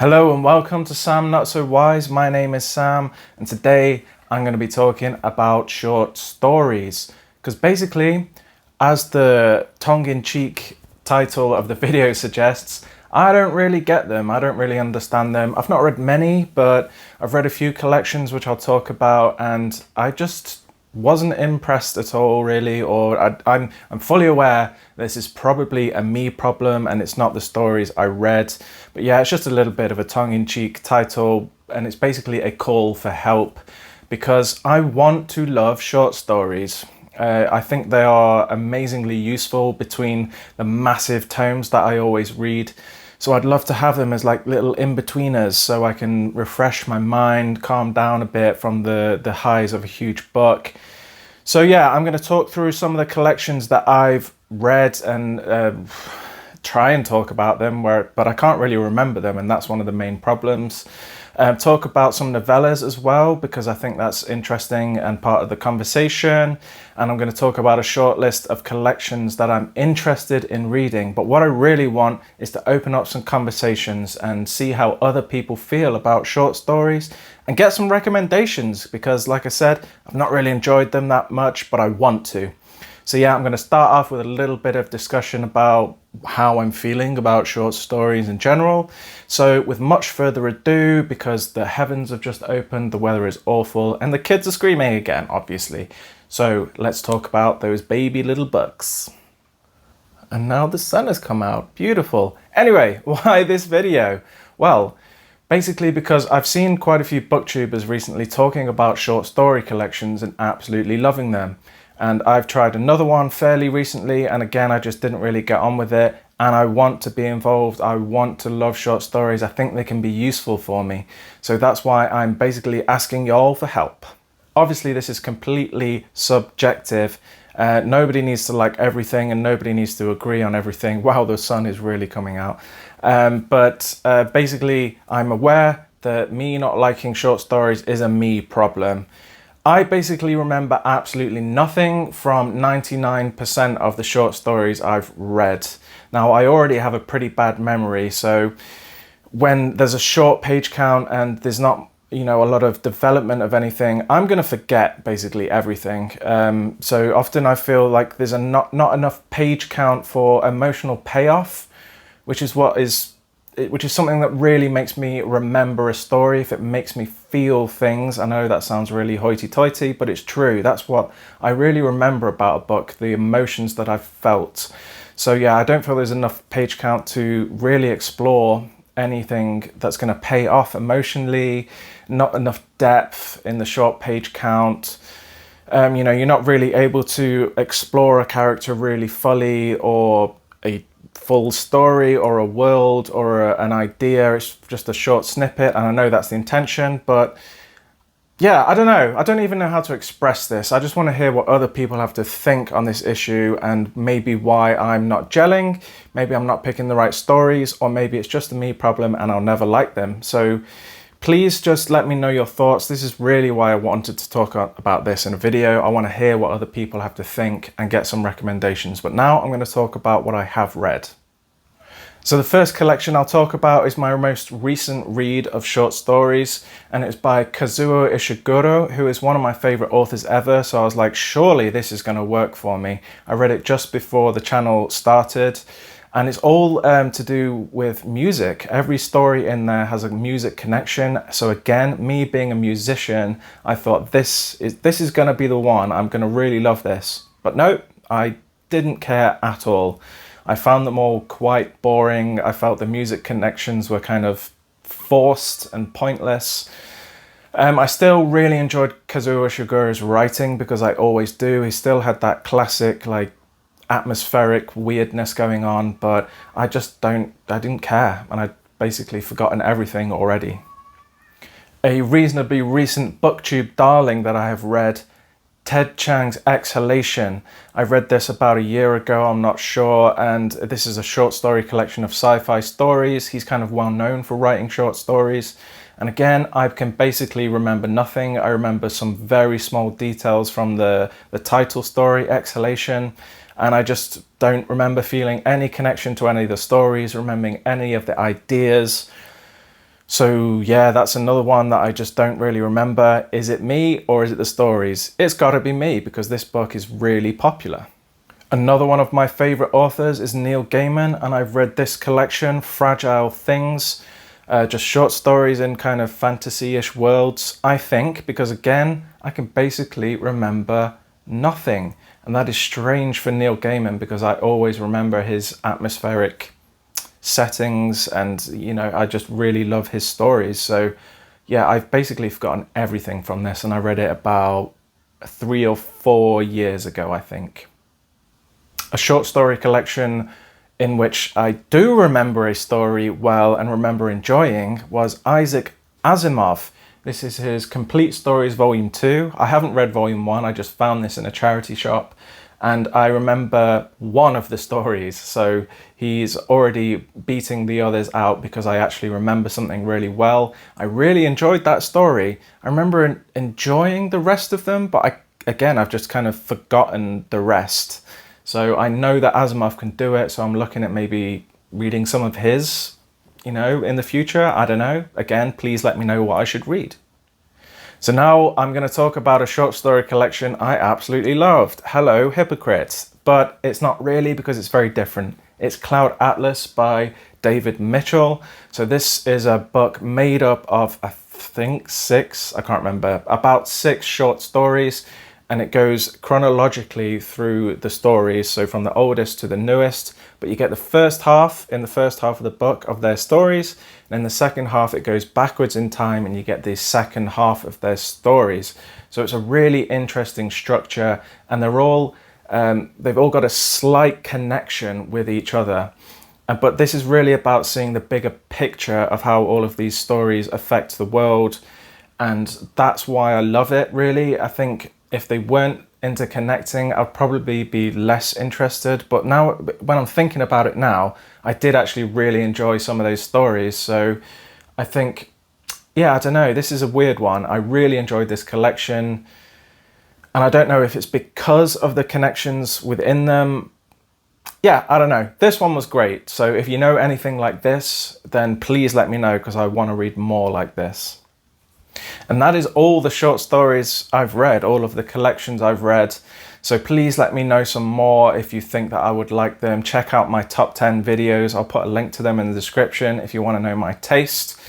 Hello and welcome to Sam Not So Wise. My name is Sam and today I'm going to be talking about short stories because basically, as the tongue-in-cheek title of the video suggests, I don't really get them. I don't really understand them. I've not read many, but I've read a few collections which I'll talk about, and I just wasn't impressed at all, really. I'm fully aware this is probably a me problem and it's not the stories I read. But yeah, it's just a little bit of a tongue-in-cheek title, and it's basically a call for help because I want to love short stories. I think they are amazingly useful between the massive tomes that I always read. So I'd love to have them as like little in-betweeners so I can refresh my mind, calm down a bit from the highs of a huge book. So yeah, I'm going to talk through some of the collections that I've read and try and talk about them, but I can't really remember them, and that's one of the main problems. Talk about some novellas as well, because I think that's interesting and part of the conversation. And I'm going to talk about a short list of collections that I'm interested in reading. But what I really want is to open up some conversations and see how other people feel about short stories and get some recommendations, because like I said, I've not really enjoyed them that much, but I want to. So yeah, I'm going to start off with a little bit of discussion about how I'm feeling about short stories in general. So with much further ado, because the heavens have just opened, the weather is awful, and the kids are screaming again, obviously. So let's talk about those baby little books. And now the sun has come out. Beautiful. Anyway, why this video? Well, basically because I've seen quite a few booktubers recently talking about short story collections and absolutely loving them. And I've tried another one fairly recently, and again, I just didn't really get on with it. And I want to be involved. I want to love short stories. I think they can be useful for me. So that's why I'm basically asking y'all for help. Obviously, this is completely subjective. Nobody needs to like everything and nobody needs to agree on everything. Wow, the sun is really coming out. But basically, I'm aware that me not liking short stories is a me problem. I basically remember absolutely nothing from 99% of the short stories I've read. Now, I already have a pretty bad memory, so when there's a short page count and there's not, a lot of development of anything, I'm going to forget basically everything. So often I feel like there's not enough page count for emotional payoff, which is something that really makes me remember a story. If it makes me feel things, I know that sounds really hoity-toity, but it's true. That's what I really remember about a book, the emotions that I've felt. So yeah, I don't feel there's enough page count to really explore anything that's going to pay off emotionally, not enough depth in the short page count. You're not really able to explore a character really fully, or a full story or a world or an idea. It's just a short snippet, and I know that's the intention, but yeah, I don't know. I don't even know how to express this. I just want to hear what other people have to think on this issue, and maybe why I'm not gelling. Maybe I'm not picking the right stories, or maybe it's just a me problem and I'll never like them. So please just let me know your thoughts. This is really why I wanted to talk about this in a video. I want to hear what other people have to think and get some recommendations. But now I'm going to talk about what I have read. So the first collection I'll talk about is my most recent read of short stories, and it's by Kazuo Ishiguro, who is one of my favorite authors ever. So I was like, surely this is going to work for me. I read it just before the channel started. And it's all to do with music. Every story in there has a music connection. So again, me being a musician, I thought this is going to be the one. I'm going to really love this. But no, I didn't care at all. I found them all quite boring. I felt the music connections were kind of forced and pointless. I still really enjoyed Kazuo Ishiguro's writing, because I always do. He still had that classic, like, atmospheric weirdness going on, but I didn't care, and I'd basically forgotten everything already. A reasonably recent booktube darling that I have read, Ted Chiang's Exhalation. I read this about a year ago, I'm not sure, and this is a short story collection of sci-fi stories. He's kind of well known for writing short stories. And again, I can basically remember nothing. I remember some very small details from the title story, Exhalation, and I just don't remember feeling any connection to any of the stories, remembering any of the ideas. So yeah, that's another one that I just don't really remember. Is it me or is it the stories? It's gotta be me because this book is really popular. Another one of my favorite authors is Neil Gaiman, and I've read this collection, Fragile Things, just short stories in kind of fantasy-ish worlds, I think, because again, I can basically remember nothing. And that is strange for Neil Gaiman because I always remember his atmospheric settings and, you know, I just really love his stories. So yeah, I've basically forgotten everything from this, and I read it about 3 or 4 years ago, I think. A short story collection in which I do remember a story well and remember enjoying was Isaac Asimov. This is his Complete Stories Volume 2. I haven't read Volume 1, I just found this in a charity shop. And I remember one of the stories, so he's already beating the others out because I actually remember something really well. I really enjoyed that story. I remember enjoying the rest of them, but I've just kind of forgotten the rest. So I know that Asimov can do it, so I'm looking at maybe reading some of his, you know, in the future. I don't know. Again, please let me know what I should read. So now I'm going to talk about a short story collection I absolutely loved, Hello Hypocrites, but it's not really because it's very different. It's Cloud Atlas by David Mitchell. So this is a book made up of, I think, about 6 short stories, and it goes chronologically through the stories, so from the oldest to the newest, but you get the first half of the book of their stories, and in the second half it goes backwards in time and you get the second half of their stories. So it's a really interesting structure, and they've all got a slight connection with each other. But this is really about seeing the bigger picture of how all of these stories affect the world, and that's why I love it, really. I think if they weren't interconnecting, I'd probably be less interested. But now, when I'm thinking about it now, I did actually really enjoy some of those stories. So I think, yeah, I don't know, this is a weird one. I really enjoyed this collection. And I don't know if it's because of the connections within them. Yeah, I don't know. This one was great. So if you know anything like this, then please let me know because I want to read more like this. And that is all the short stories I've read, all of the collections I've read. So please let me know some more if you think that I would like them. Check out my top 10 videos. I'll put a link to them in the description if you want to know my taste.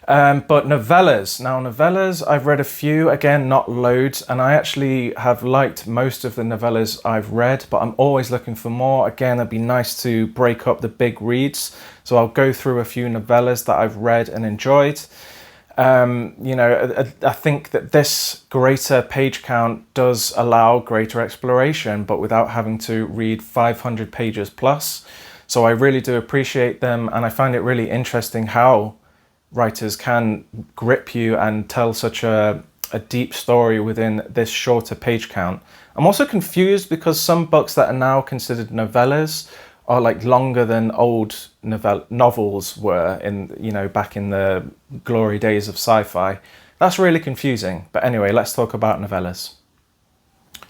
But novellas. Now novellas, I've read a few, again, not loads, and I actually have liked most of the novellas I've read, but I'm always looking for more. Again, it'd be nice to break up the big reads. So I'll go through a few novellas that I've read and enjoyed. You know, I think that this greater page count does allow greater exploration, but without having to read 500 pages plus. So I really do appreciate them, and I find it really interesting how writers can grip you and tell such a deep story within this shorter page count. I'm also confused because some books that are now considered novellas are like longer than old novels were in, you know, back in the glory days of sci-fi. That's really confusing. But anyway, let's talk about novellas.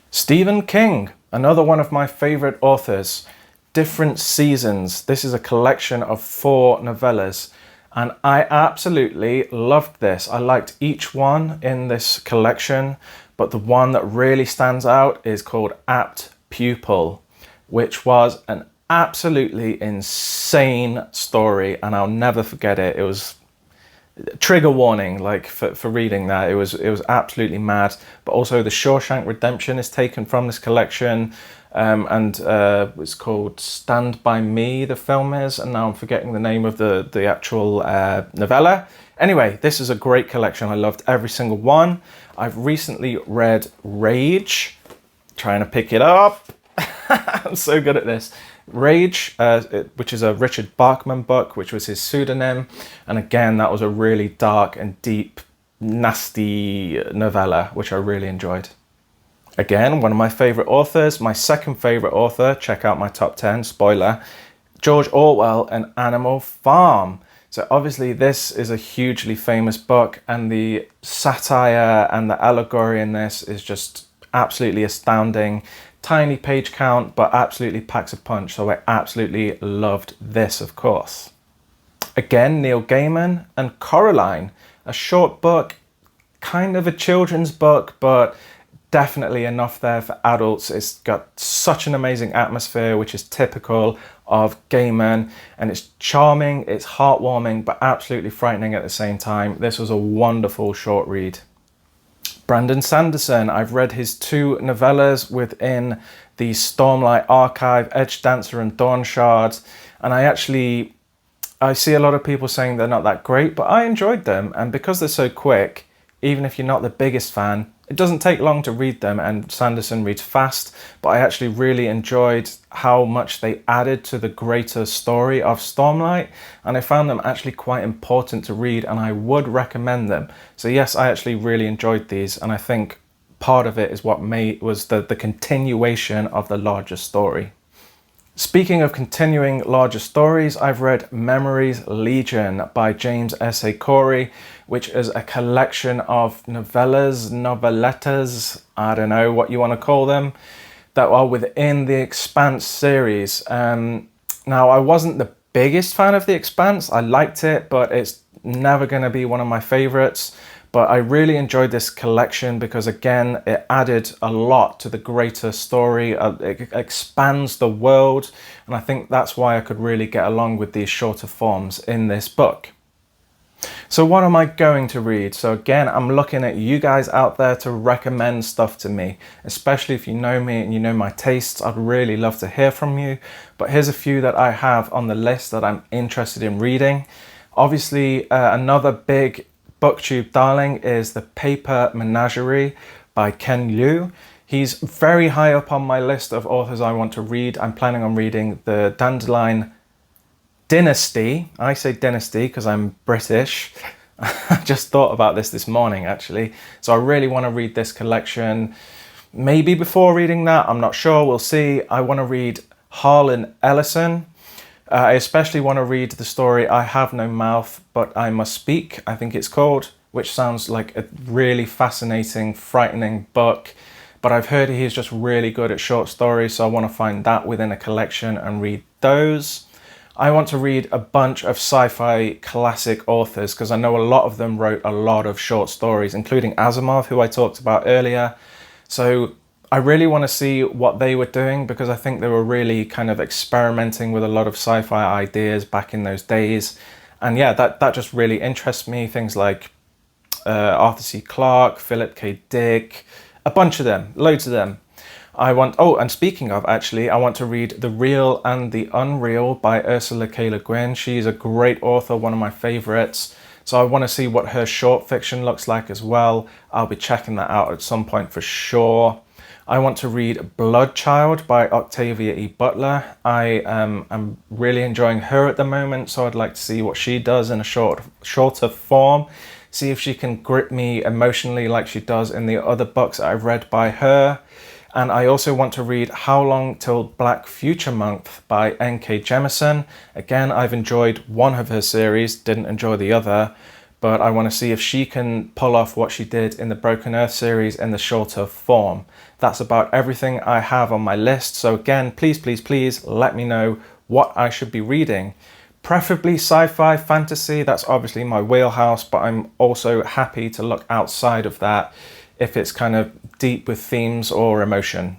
Stephen King, another one of my favorite authors. Different Seasons. This is a collection of 4 novellas, and I absolutely loved this. I liked each one in this collection, but the one that really stands out is called Apt Pupil, which was an absolutely insane story, and I'll never forget it. It was trigger warning, like for reading that. It was absolutely mad. But also The Shawshank Redemption is taken from this collection, and it's called Stand By Me, the film is, and now I'm forgetting the name of the actual novella. Anyway, this is a great collection. I loved every single one. I've recently read Rage, trying to pick it up. I'm so good at this. Rage, which is a Richard Bachman book, which was his pseudonym. And again, that was a really dark and deep, nasty novella, which I really enjoyed. Again, one of my favorite authors, my second favorite author, check out my top 10, spoiler, George Orwell and Animal Farm. So obviously this is a hugely famous book, and the satire and the allegory in this is just absolutely astounding. Tiny page count, but absolutely packs a punch. So I absolutely loved this, of course. again, Neil Gaiman, and Coraline, a short book, kind of a children's book, but definitely enough there for adults. It's got such an amazing atmosphere, which is typical of Gaiman, and it's charming, it's heartwarming, but absolutely frightening at the same time. This was a wonderful short read. Brandon Sanderson, I've read his 2 novellas within the Stormlight archive, Edge Dancer and Dawn Shard, and I see a lot of people saying they're not that great, but I enjoyed them, and because they're so quick, even if you're not the biggest fan, it doesn't take long to read them, and Sanderson reads fast, but I actually really enjoyed how much they added to the greater story of Stormlight, and I found them actually quite important to read, and I would recommend them. So yes, I actually really enjoyed these, and I think part of it is what was the continuation of the larger story. Speaking of continuing larger stories, I've read Memories Legion by James S.A. Corey, which is a collection of novellas, novellettas, I don't know what you want to call them, that are within the Expanse series. Now, I wasn't the biggest fan of the Expanse. I liked it, but it's never going to be one of my favorites. But I really enjoyed this collection because, again, it added a lot to the greater story. It expands the world, and I think that's why I could really get along with these shorter forms in this book. So what am I going to read? So again, I'm looking at you guys out there to recommend stuff to me, especially if you know me and you know my tastes. I'd really love to hear from you. But here's a few that I have on the list that I'm interested in reading. Obviously, another big BookTube darling is The Paper Menagerie by Ken Liu. He's very high up on my list of authors I want to read. I'm planning on reading the Dandelion Dynasty. I say dynasty because I'm British. I just thought about this morning, actually. So I really want to read this collection. Maybe before reading that, I'm not sure. We'll see. I want to read Harlan Ellison. I especially want to read the story I Have No Mouth, But I Must Speak, I think it's called, which sounds like a really fascinating, frightening book. But I've heard he's just really good at short stories, so I want to find that within a collection and read those. I want to read a bunch of sci-fi classic authors because I know a lot of them wrote a lot of short stories, including Asimov, who I talked about earlier. So I really want to see what they were doing because I think they were really kind of experimenting with a lot of sci-fi ideas back in those days. And yeah, that just really interests me. Things like Arthur C. Clarke, Philip K. Dick, a bunch of them, loads of them. And speaking of, actually, I want to read The Real and the Unreal by Ursula K. Le Guin. She's a great author, one of my favorites. So I want to see what her short fiction looks like as well. I'll be checking that out at some point for sure. I want to read Bloodchild by Octavia E. Butler. I'm really enjoying her at the moment, so I'd like to see what she does in a shorter form. See if she can grip me emotionally like she does in the other books that I've read by her. And I also want to read How Long Till Black Future Month by N.K. Jemisin. Again, I've enjoyed one of her series, didn't enjoy the other, but I want to see if she can pull off what she did in the Broken Earth series in the shorter form. That's about everything I have on my list. So again, please, please, please let me know what I should be reading. Preferably sci-fi, fantasy, that's obviously my wheelhouse, but I'm also happy to look outside of that if it's kind of deep with themes or emotion.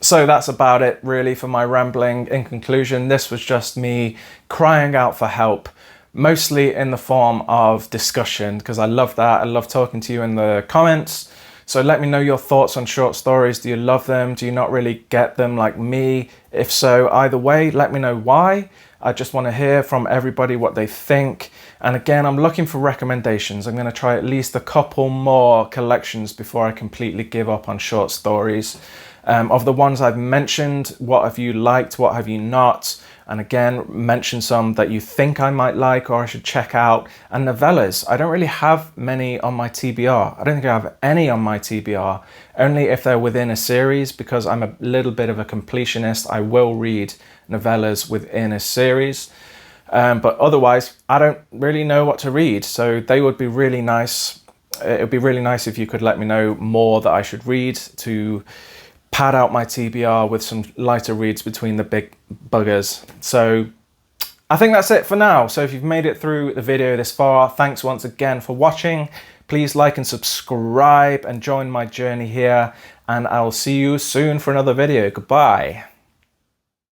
So that's about it really for my rambling. In conclusion, this was just me crying out for help, mostly in the form of discussion, because I love that. I love talking to you in the comments. So let me know your thoughts on short stories. Do you love them? Do you not really get them like me? If so, either way, let me know why. I just want to hear from everybody what they think. And again, I'm looking for recommendations. I'm going to try at least a couple more collections before I completely give up on short stories. Of the ones I've mentioned, what have you liked? What have you not? And again, mention some that you think I might like or I should check out. And novellas, I don't really have many on my TBR. I don't think I have any on my TBR, only if they're within a series, because I'm a little bit of a completionist. I will read novellas within a series. But otherwise, I don't really know what to read. So they would be really nice. It would be really nice if you could let me know more that I should read to pad out my TBR with some lighter reads between the big buggers. So I think that's it for now. So if you've made it through the video this far, thanks once again for watching. Please like and subscribe and join my journey here, and I'll see you soon for another video. Goodbye.